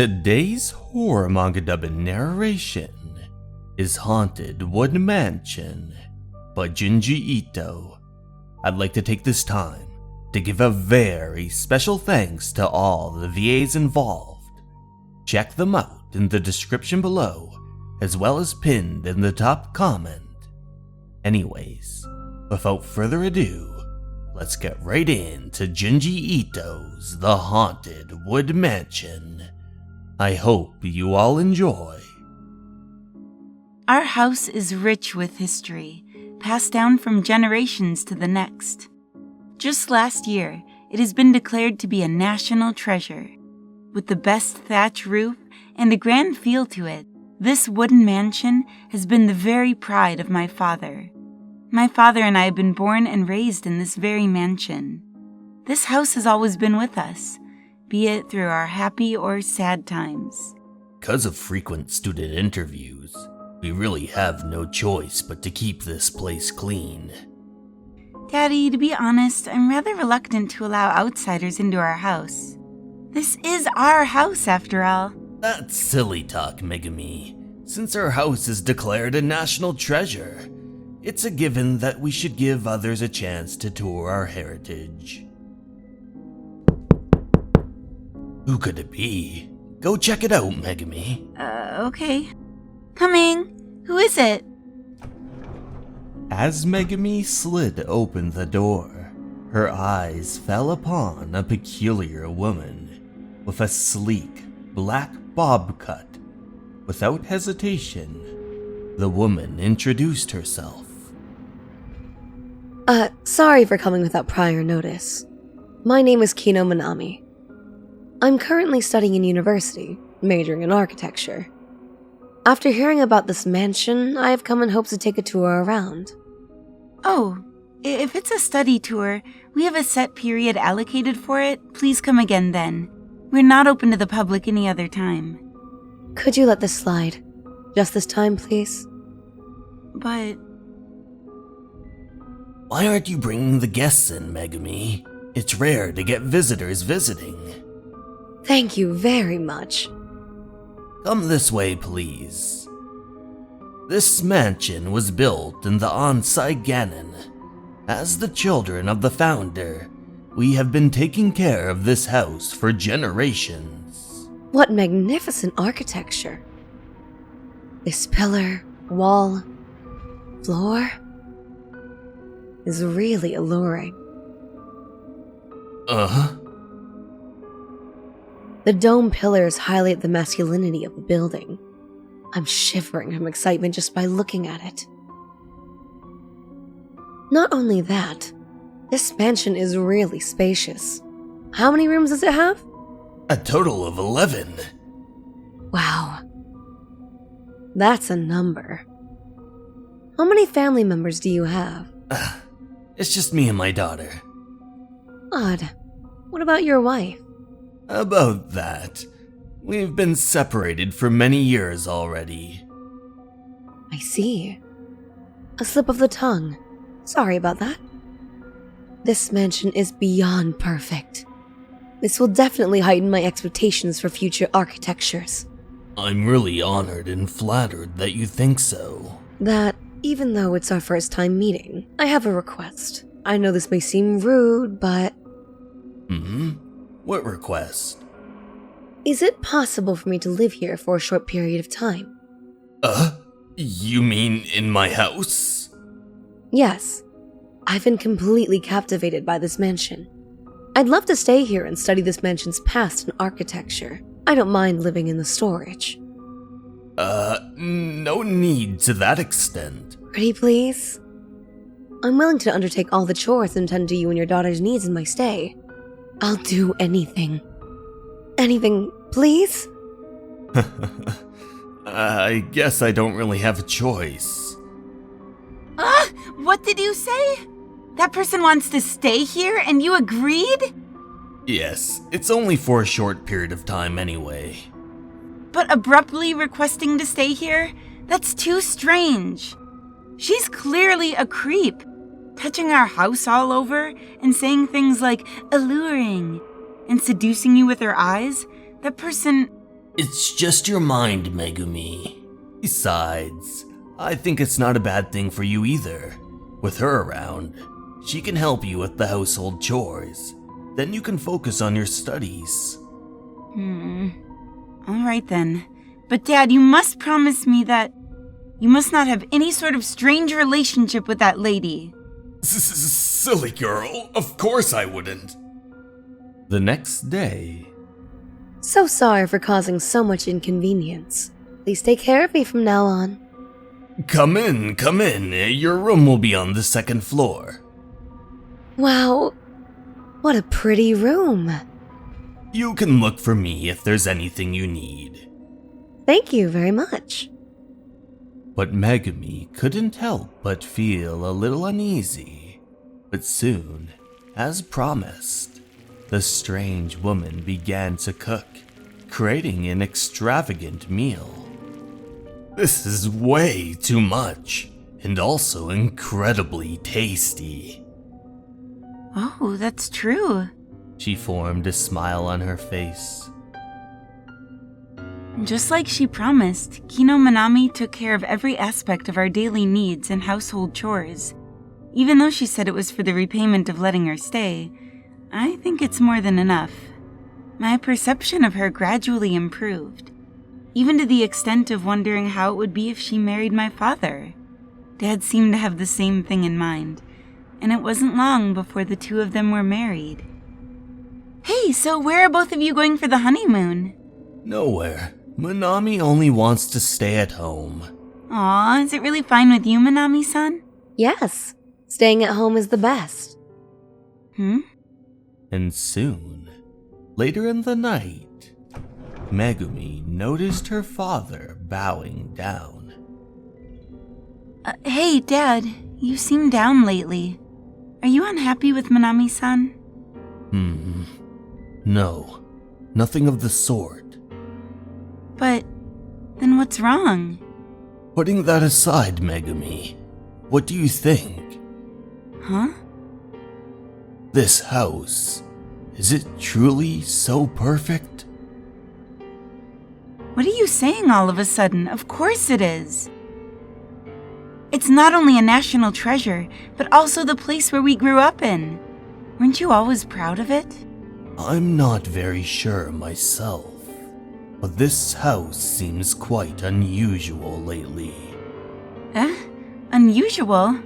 Today's horror manga dubbing narration is Haunted Wood Mansion by Junji Ito. I'd like to take this time to give a very special thanks to all the VAs involved. Check them out in the description below, as well as pinned in the top comment. Anyways, without further ado, let's get right into Junji Ito's The Haunted Wood Mansion. I hope you all enjoy. Our house is rich with history, passed down from generations to the next. Just last year, it has been declared to be a national treasure. With the best thatch roof and a grand feel to it, this wooden mansion has been the very pride of my father. My father and I have been born and raised in this very mansion. This house has always been with us, be it through our happy or sad times. Because of frequent student interviews, we really have no choice but to keep this place clean. Daddy, to be honest, I'm rather reluctant to allow outsiders into our house. This is our house, after all. That's silly talk, Megami. Since our house is declared a national treasure, it's a given that we should give others a chance to tour our heritage. Who could it be? Go check it out, Megami. Okay. Coming. Who is it? As Megami slid open the door, her eyes fell upon a peculiar woman with a sleek, black bob cut. Without hesitation, the woman introduced herself. Sorry for coming without prior notice. My name is Kino Minami. I'm currently studying in university, majoring in architecture. After hearing about this mansion, I have come in hopes to take a tour around. Oh, if it's a study tour, we have a set period allocated for it. Please come again then. We're not open to the public any other time. Could you let this slide? Just this time, please? But... Why aren't you bringing the guests in, Megami? It's rare to get visitors visiting. Thank you very much. Come this way, please. This mansion was built in the Ansai Ganon. As the children of the founder, we have been taking care of this house for generations. What magnificent architecture. This pillar, wall, floor is really alluring. The dome pillars highlight the masculinity of the building. I'm shivering from excitement just by looking at it. Not only that, this mansion is really spacious. How many rooms does it have? A total of 11. Wow. That's a number. How many family members do you have? It's just me and my daughter. Odd. What about your wife? About that. We've been separated for many years already. I see. A slip of the tongue. Sorry about that. This mansion is beyond perfect. This will definitely heighten my expectations for future architectures. I'm really honored and flattered that you think so. That, even though it's our first time meeting, I have a request. I know this may seem rude, but... What request? Is it possible for me to live here for a short period of time? You mean in my house? Yes. I've been completely captivated by this mansion. I'd love to stay here and study this mansion's past and architecture. I don't mind living in the storage. No need to that extent. Pretty please? I'm willing to undertake all the chores and tend to you and your daughter's needs in my stay. I'll do anything. Anything, please? I guess I don't really have a choice. What did you say? That person wants to stay here and you agreed? Yes, it's only for a short period of time anyway. But abruptly requesting to stay here? That's too strange. She's clearly a creep, touching our house all over and saying things like alluring and seducing you with her eyes. That person, It's just your mind, Megumi. Besides, I think it's not a bad thing for you either. With her around, she can help you with the household chores. Then you can focus on your studies. All right then. But Dad, you must promise me that you must not have any sort of strange relationship with that lady. Silly girl, of course I wouldn't. The next day... So sorry for causing so much inconvenience. Please take care of me from now on. Come in. Your room will be on the second floor. Wow, what a pretty room. You can look for me if there's anything you need. Thank you very much. But Megumi couldn't help but feel a little uneasy. But soon, as promised, the strange woman began to cook, creating an extravagant meal. This is way too much, and also incredibly tasty. Oh, that's true. She formed a smile on her face. Just like she promised, Kino Manami took care of every aspect of our daily needs and household chores. Even though she said it was for the repayment of letting her stay, I think it's more than enough. My perception of her gradually improved, even to the extent of wondering how it would be if she married my father. Dad seemed to have the same thing in mind, and it wasn't long before the two of them were married. Hey, so where are both of you going for the honeymoon? Nowhere. Manami only wants to stay at home. Aw, is it really fine with you, Manami-san? Yes, staying at home is the best. And soon, later in the night, Megumi noticed her father bowing down. Hey, Dad, you seem down lately. Are you unhappy with Manami-san? No, nothing of the sort. But then what's wrong? Putting that aside, Megumi, what do you think? Huh? This house, is it truly so perfect? What are you saying all of a sudden? Of course it is. It's not only a national treasure, but also the place where we grew up in. Weren't you always proud of it? I'm not very sure myself, but this house seems quite unusual lately. Unusual?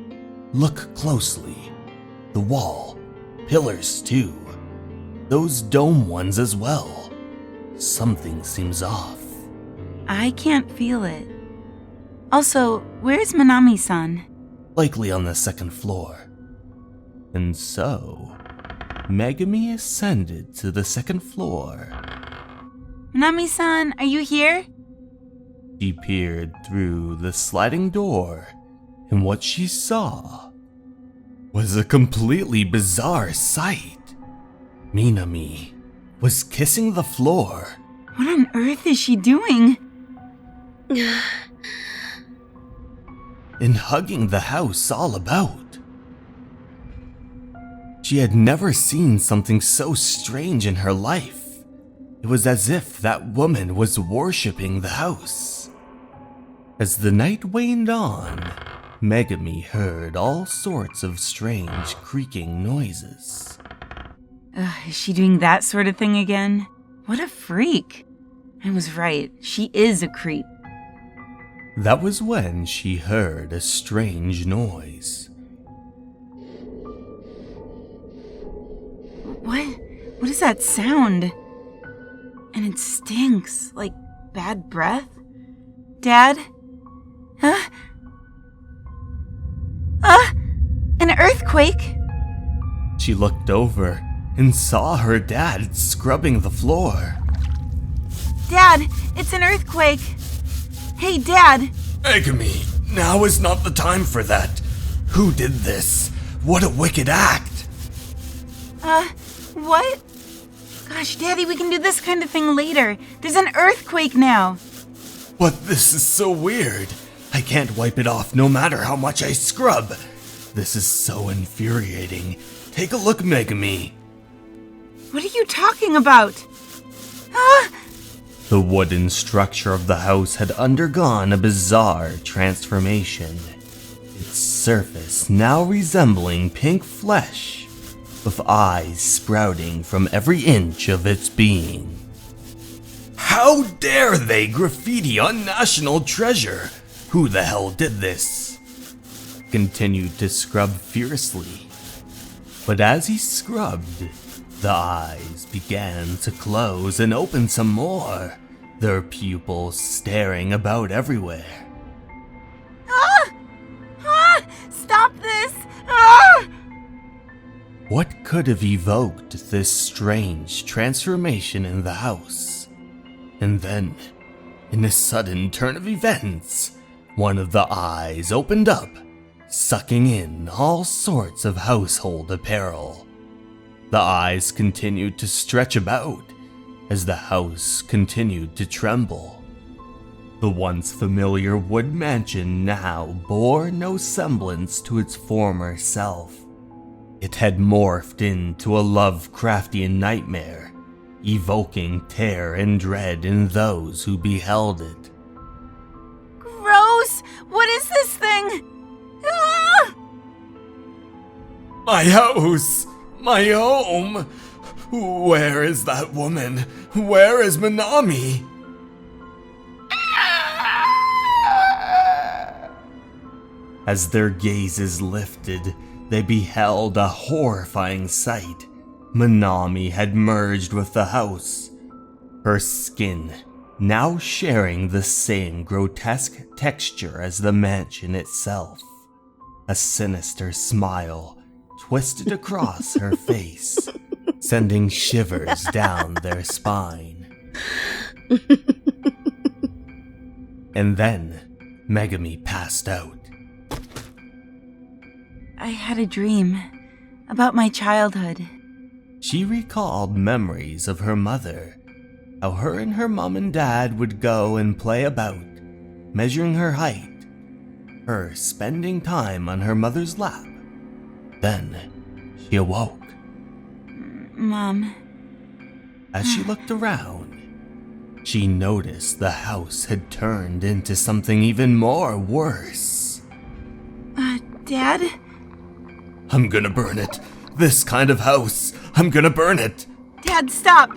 Look closely. The wall, pillars too. Those dome ones as well. Something seems off. I can't feel it. Also, where's Manami-san? Likely on the second floor. And so, Megumi ascended to the second floor. Manami-san, are you here? She peered through the sliding door, and what she saw was a completely bizarre sight. Minami was kissing the floor. What on earth is she doing? And hugging the house all about. She had never seen something so strange in her life. It was as if that woman was worshipping the house. As the night waned on, Megumi heard all sorts of strange creaking noises. Is she doing that sort of thing again? What a freak. I was right, she is a creep. That was when she heard a strange noise. What is that sound? And it stinks, like bad breath? Dad? An earthquake? She looked over and saw her dad scrubbing the floor. Dad, it's an earthquake. Hey, Dad. Megumi, now is not the time for that. Who did this? What a wicked act. What? Gosh, Daddy, we can do this kind of thing later. There's an earthquake now. But this is so weird. I can't wipe it off no matter how much I scrub. This is so infuriating. Take a look, Megumi. What are you talking about? The wooden structure of the house had undergone a bizarre transformation, its surface now resembling pink flesh, with eyes sprouting from every inch of its being. How dare they graffiti on National Treasure? Who the hell did this? Continued to scrub fiercely. But as he scrubbed, the eyes began to close and open some more, their pupils staring about everywhere. Stop this! Ah! What could have evoked this strange transformation in the house? And then, in a sudden turn of events, one of the eyes opened up, sucking in all sorts of household apparel. The eyes continued to stretch about as the house continued to tremble. The once familiar wood mansion now bore no semblance to its former self. It had morphed into a Lovecraftian nightmare, evoking terror and dread in those who beheld it. Gross! What is this thing? Ah! My house! My home! Where is that woman? Where is Minami? As their gazes lifted, they beheld a horrifying sight. Minami had merged with the house, her skin now sharing the same grotesque texture as the mansion itself. A sinister smile twisted across her face, sending shivers down their spine. And then Megami passed out. I had a dream about my childhood. She recalled memories of her mother, how her and her mom and dad would go and play about, measuring her height, her spending time on her mother's lap. Then she awoke. Mom. As she looked around, she noticed the house had turned into something even more worse. Dad? I'm gonna burn it. This kind of house. I'm gonna burn it. Dad, stop!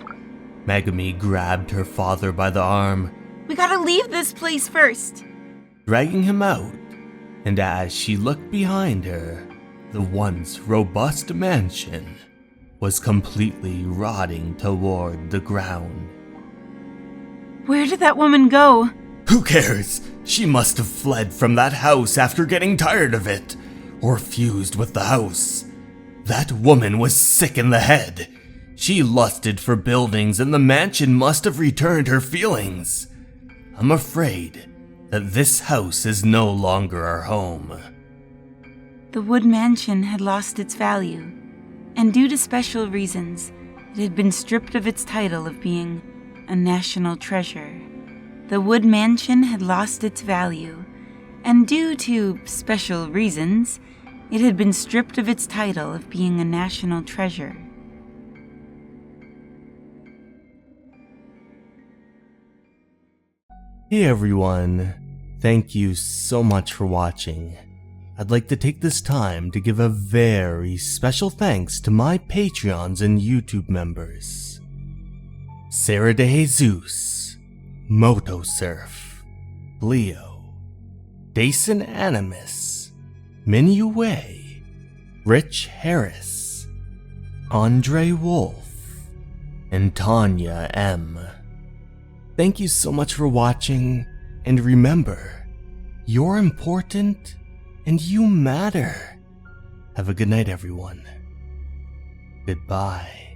Megami grabbed her father by the arm, We gotta leave this place first. dragging him out, and as she looked behind her, the once robust mansion was completely rotting toward the ground. Where did that woman go? Who cares? She must have fled from that house after getting tired of it, or fused with the house. That woman was sick in the head. She lusted for buildings, and the mansion must have returned her feelings. I'm afraid that this house is no longer our home. The wood mansion had lost its value, and due to special reasons, it had been stripped of its title of being a national treasure. The wood mansion had lost its value, and due to special reasons, it had been stripped of its title of being a national treasure. Hey everyone, thank you so much for watching. I'd like to take this time to give a very special thanks to my Patreons and YouTube members. Sarah De Jesus, Motosurf, Leo, Dason Animus, Min Wei, Rich Harris, Andre Wolf, and Tanya M. Thank you so much for watching, and remember, you're important and you matter. Have a good night, everyone. Goodbye.